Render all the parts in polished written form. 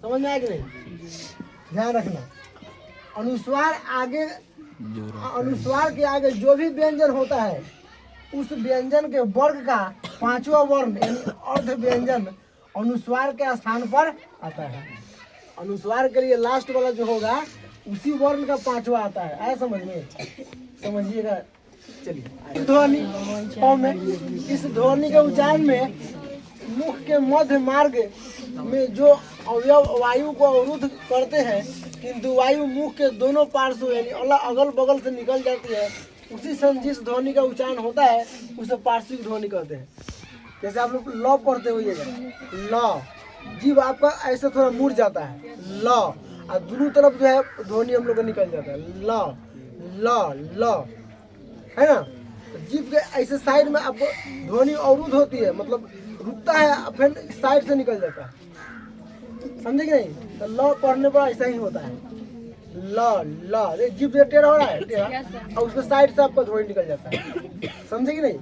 समझ में आया कि नहीं? ध्यान रखना, अनुस्वार आगे, अनुस्वार के आगे जो भी व्यंजन होता है उस व्यंजन के वर्ग का पांचवा वर्ण यानी अर्ध व्यंजन अनुस्वार के स्थान पर आता है। अनुस्वार के लिए लास्ट वाला जो होगा उसी वर्ण का पांचवा आता है। आया समझ में? समझिएगा। चलिए ध्वनि फॉर्म में, इस ध्वनि के उच्चारण में मुख के मध्य मार्ग में जो अवयव वायु को अवरुद्ध करते हैं किंतु वायु मुख के दोनों पार्श्व यानी अगल बगल से निकल जाती है, उसी समय जिस ध्वनि का उच्चारण होता है उसे पार्श्विक ध्वनि कहते हैं। जैसे आप लोग ल पढ़ते होइएगा, ल, जीव आपका ऐसे थोड़ा मुड़ जाता है ल, और दोनों तरफ जो है ध्वनि हम लोग का निकल जाता है ल ल ल, है ना। तो जीव के ऐसे साइड में आपको ध्वनि अवरुद्ध होती है, मतलब रुकता है फिर साइड से निकल जाता है। समझे कि नहीं? तो ल पढ़ने पर ऐसा ही होता है, ल ल, जीव से टेढ़ा हो रहा है टेढ़ा, और उसके साइड से आपका ध्वनि निकल जाता है। समझे कि नहीं?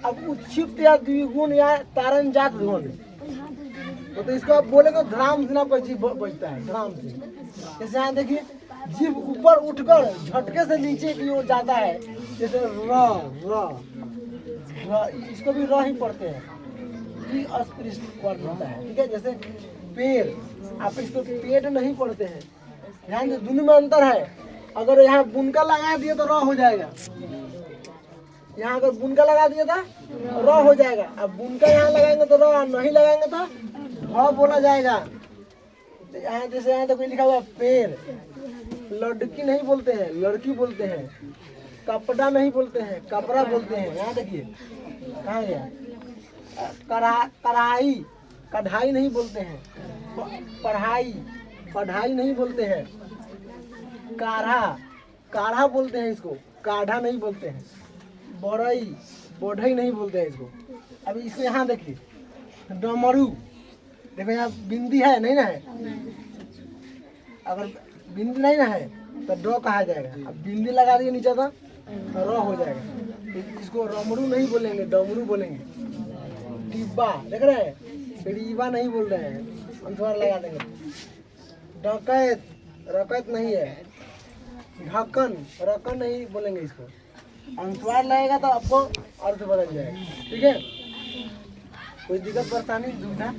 अब उच्छिप्त या द्विगुण या तारण जात ध्वनि, तो इसको आप बोलेंगे ध्राम से आपका जीव बजता है, ध्राम से। जैसे यहाँ देखिए, जीव ऊपर उठकर झटके से नीचे की ओर जाता है, जैसे र, इसको भी र ही पढ़ते हैं, अस्पृष्ट वर्ण होता है, ठीक है। जैसे पेड़, आप इसको पेड़ नहीं पढ़ते हैं, ध्यान दे, दोनों में अंतर है। अगर यहाँ बुनका लगा दिए तो र हो जाएगा, यहाँ अगर बुनका लगा दिया था र हो जाएगा। अब बुनका यहाँ लगाएंगे तो र, नहीं लगाएंगे तो भ बोला जाएगा। तो यहाँ जैसे यहाँ तो लिखा हुआ पेड़, लड़की नहीं बोलते हैं, लड़की बोलते हैं, कपड़ा नहीं बोलते हैं, कपड़ा बोलते हैं। यहाँ देखिए कहाँ गया, कढ़ाई, कढ़ाई नहीं बोलते हैं, पढ़ाई, पढ़ाई नहीं बोलते हैं, काढ़ा, काढ़ा बोलते हैं इसको, काढ़ा नहीं बोलते हैं, बढ़ई, बढ़ई नहीं बोलते हैं इसको। अभी इसको यहाँ देखिए, डमरू, देखो यहाँ बिंदी है नहीं ना है, अगर बिंदी नहीं ना है तो ड कहा जाएगा। अब बिंदी लगा दिए नीचे तो र हो जाएगा। इसको रमरू नहीं बोलेंगे, डमरू बोलेंगे। डिब्बा, देख रहे हैं, डिब्बा नहीं बोल रहे हैं, अंतवार लगा देंगे। डकैत, रकैत नहीं है। ढक्कन, रकन नहीं बोलेंगे इसको, अंतवार लगेगा तो आपको अर्थ बदल जाएगा, ठीक है। कोई दिक्कत परेशानी दुविधा?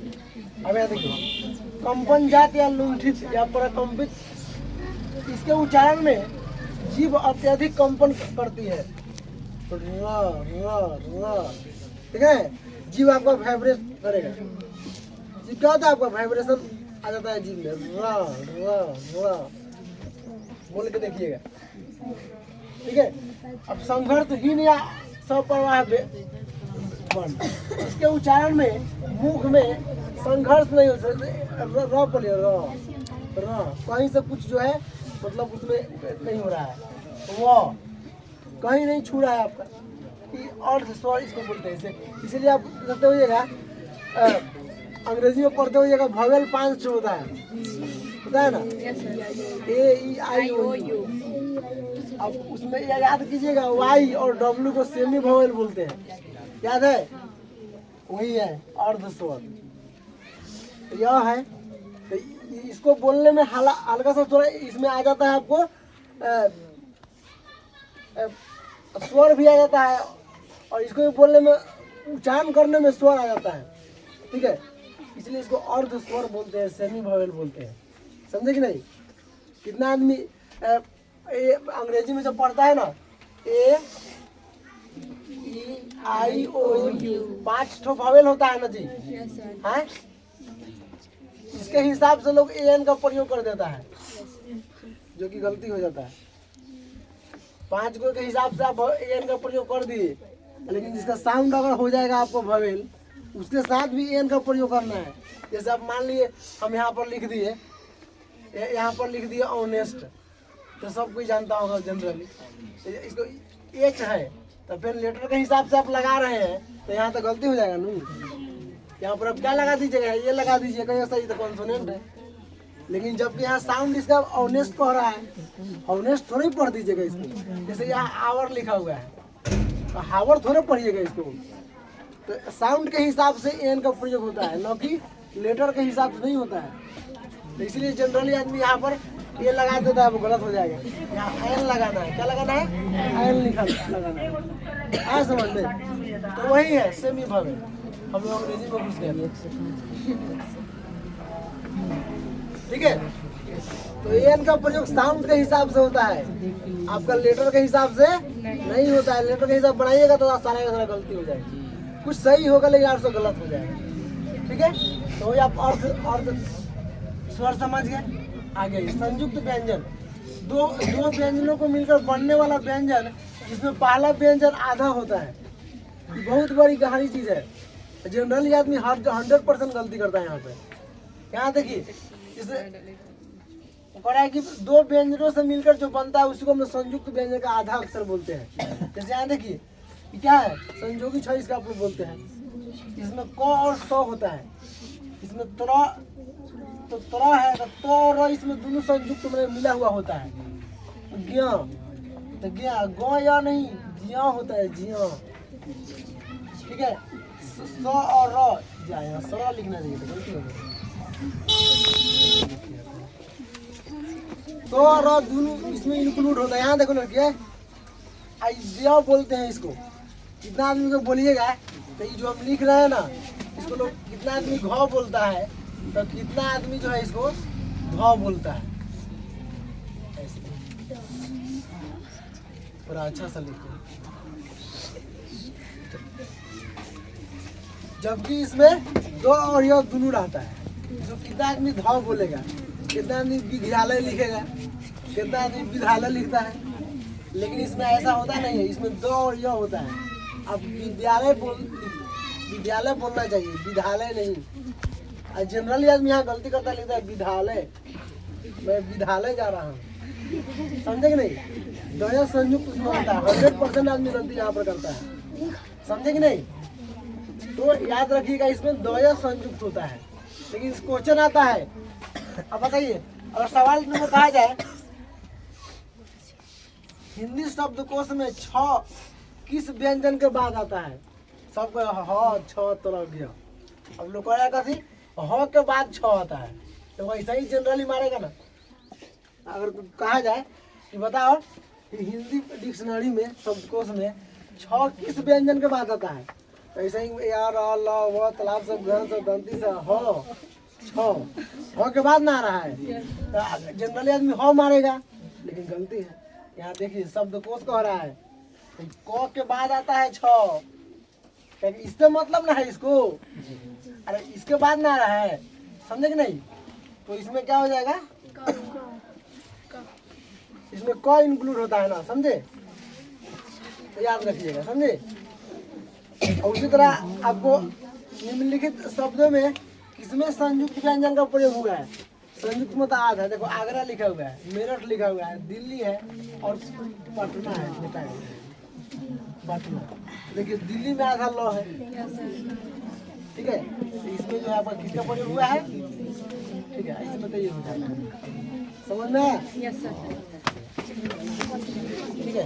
अब यहाँ देखिए, कंपन जात या लुंठित या प्रकंपित, इसके उच्चारण में जीभ अत्यधिक कंपन करती है, तो ठीक है। जीभ आपका वाइब्रेट करेगा, जीभ क्या होता है आपका वाइब्रेशन आ जाता है जीभ में, र बोल के देखिएगा, ठीक है। अब संघर्षहीन या सप्रवाह वर्ण, इसके उच्चारण में मुख में संघर्ष नहीं हो सकता, र बोलिए, र कहीं से कुछ जो है मतलब उसमें नहीं हो रहा है, वो कहीं नहीं छू रहा है आपका, अर्ध स्वर इसको बोलते हैं। इसीलिए आप करते होइएगा, अंग्रेजी में पढ़ते होइएगा, भवेल 5 होता है, पता है ना, ए ई आई ओ यू। अब उसमें याद कीजिएगा, वाई और डब्ल्यू को सेमी भवेल बोलते हैं, याद है, वही है अर्ध स्वर, यह है। तो इसको बोलने में हल्का सा थोड़ा इसमें आ जाता है आपको, स्वर भी आ जाता है, और इसको भी बोलने में, उच्चारण करने में स्वर आ जाता है, ठीक है। इसलिए इसको अर्ध स्वर बोलते हैं, सेमी भवेल बोलते हैं। समझे कि नहीं? कितना आदमी अंग्रेजी में जब पढ़ता है ना, ए ई आई ओ यू 5 ठो भवेल होता है ना जी, है। इसके हिसाब से लोग एन का प्रयोग कर देता है, जो कि गलती हो जाता है। 5 को के हिसाब से आप एन का प्रयोग कर दिए, लेकिन जिसका साउंड अगर हो जाएगा आपको भवेल, उसके साथ भी एन का प्रयोग करना है। जैसे आप मान लिए हम यहाँ पर लिख दिए, यहाँ पर लिख दिए ऑनेस्ट, तो सब कोई जानता होगा जनरली, इसको एच है, तो फिर लेटर के हिसाब से आप लगा रहे हैं, तो यहाँ तो गलती हो जाएगा ना। यहाँ पर आप क्या लगा दीजिएगा, ये लगा दीजिएगा, ये सही तो कॉन्सोनेंट है। लेकिन जबकि यहाँ साउंड इसका ऑनेस्ट कह रहा है, ऑनेस्ट थोड़ा ही पढ़ दीजिएगा इसको। जैसे यहाँ आवर लिखा हुआ है, तो हावर थोड़े पढ़िएगा इसको। तो साउंड के हिसाब से एन का प्रयोग होता है, न कि लेटर के हिसाब से नहीं होता है। तो इसलिए जनरली आदमी यहाँ पर ये लगा देता है, वो गलत हो जाएगा। यहाँ एन लगाना है, क्या लगाना है, एन लिखा लगाना है, आया समझ में। तो वही है सेमी भाव है, हम लोग अंग्रेजी में घुस गए। ठीक है, तो एन का प्रयोग साउंड के हिसाब से होता है, आपका लेटर के हिसाब से नहीं होता है। लेटर के हिसाब बनाइएगा तो सारा का सारा गलती हो जाएगी, कुछ सही होगा लेकिन 800 गलत हो जाएगा। ठीक है, तो आप अर्थ स्वर समझ गए। आगे संयुक्त व्यंजन, दो व्यंजनों को मिलकर बनने वाला व्यंजन, जिसमें पहला व्यंजन आधा होता है। बहुत बड़ी गहरी चीज है, जनरली आदमी 100% गलती करता है। यहाँ पे यहाँ देखिए, जैसे पढ़ा है कि दो व्यंजनों से मिलकर जो बनता है उसी को हम संयुक्त व्यंजन का आधा अक्षर बोलते हैं। जैसे यहाँ देखिए क्या है, संयोगी छ इसका आप लोग बोलते हैं। इसमें क और स होता है, इसमें तो है तो और इसमें दोनों संयुक्त में मिला हुआ होता है। ज्ञ तो ज्ञ ग या नहीं जिया होता है, जिया। ठीक है, स और र जाए सरा लिखना चाहिए, तो गलती हो गई। तो और दोनों इसमें इंक्लूड होता है। यहाँ देखो लड़कियाँ, आइडिया बोलते हैं इसको। कितना आदमी को बोलिएगा तो ये जो हम लिख रहे हैं ना, इसको लोग कितना आदमी घ बोलता है, तो कितना आदमी जो है इसको ध बोलता है। ऐसे पूरा अच्छा सा लिखो, जबकि इसमें दो और यह दोनों रहता है। जो कितना आदमी ध बोलेगा, कितना आदमी विद्यालय लिखेगा, कितना आदमी विद्यालय लिखता है, लेकिन इसमें ऐसा होता नहीं है। इसमें दो और यह होता है। अब विद्यालय बोलना चाहिए, विद्यालय नहीं। जनरली आदमी यहाँ गलती करता लिखता है विद्यालय, मैं विद्यालय जा रहा हूँ, समझे कि नहीं। दो संयुक्त उसमें होता है, 100% आदमी गलती यहाँ पर करता है, समझे कि नहीं। तो याद रखिएगा, इसमें दो संयुक्त होता है, लेकिन क्वेश्चन आता है। अब बताइए, अगर सवाल में कहा जाए हिंदी शब्दकोश में छ किस व्यंजन के बाद आता है, सबको ह छ तरह गया। अब लोग कहेगा कथी, ह के बाद छ आता है, तो वैसा ही जनरली मारेगा ना। अगर कहा जाए कि बताओ हिंदी डिक्शनरी में शब्दकोश में छ किस व्यंजन के बाद आता है, तो ऐसा ही यार ल व तालाब सब घर सब दंती से ह के बाद ना आ रहा है, तो जनरली आदमी ह मारेगा, लेकिन गलती है। यहाँ देखिए शब्दकोश कह रहा है क के बाद आता है छ, इससे मतलब ना है इसको, अरे इसके बाद ना आ रहा है, समझे कि नहीं। तो इसमें क्या हो जाएगा, इसमें क इंक्लूड होता है ना, समझे, तो याद रखिएगा, समझे। और उसी तरह आपको निम्नलिखित शब्दों में किसमें संयुक्त व्यंजन का प्रयोग हुआ है। संयुक्त में तो आधा है, देखो आगरा लिखा हुआ है, मेरठ लिखा हुआ है, दिल्ली है और पटना है, पटना। देखिए दिल्ली में आधा लॉ है, ठीक है। इसमें जो है किसका प्रयोग हुआ है, ठीक है, इसमें तो ये हो जाता है, समझ में। यस सर, ठीक है।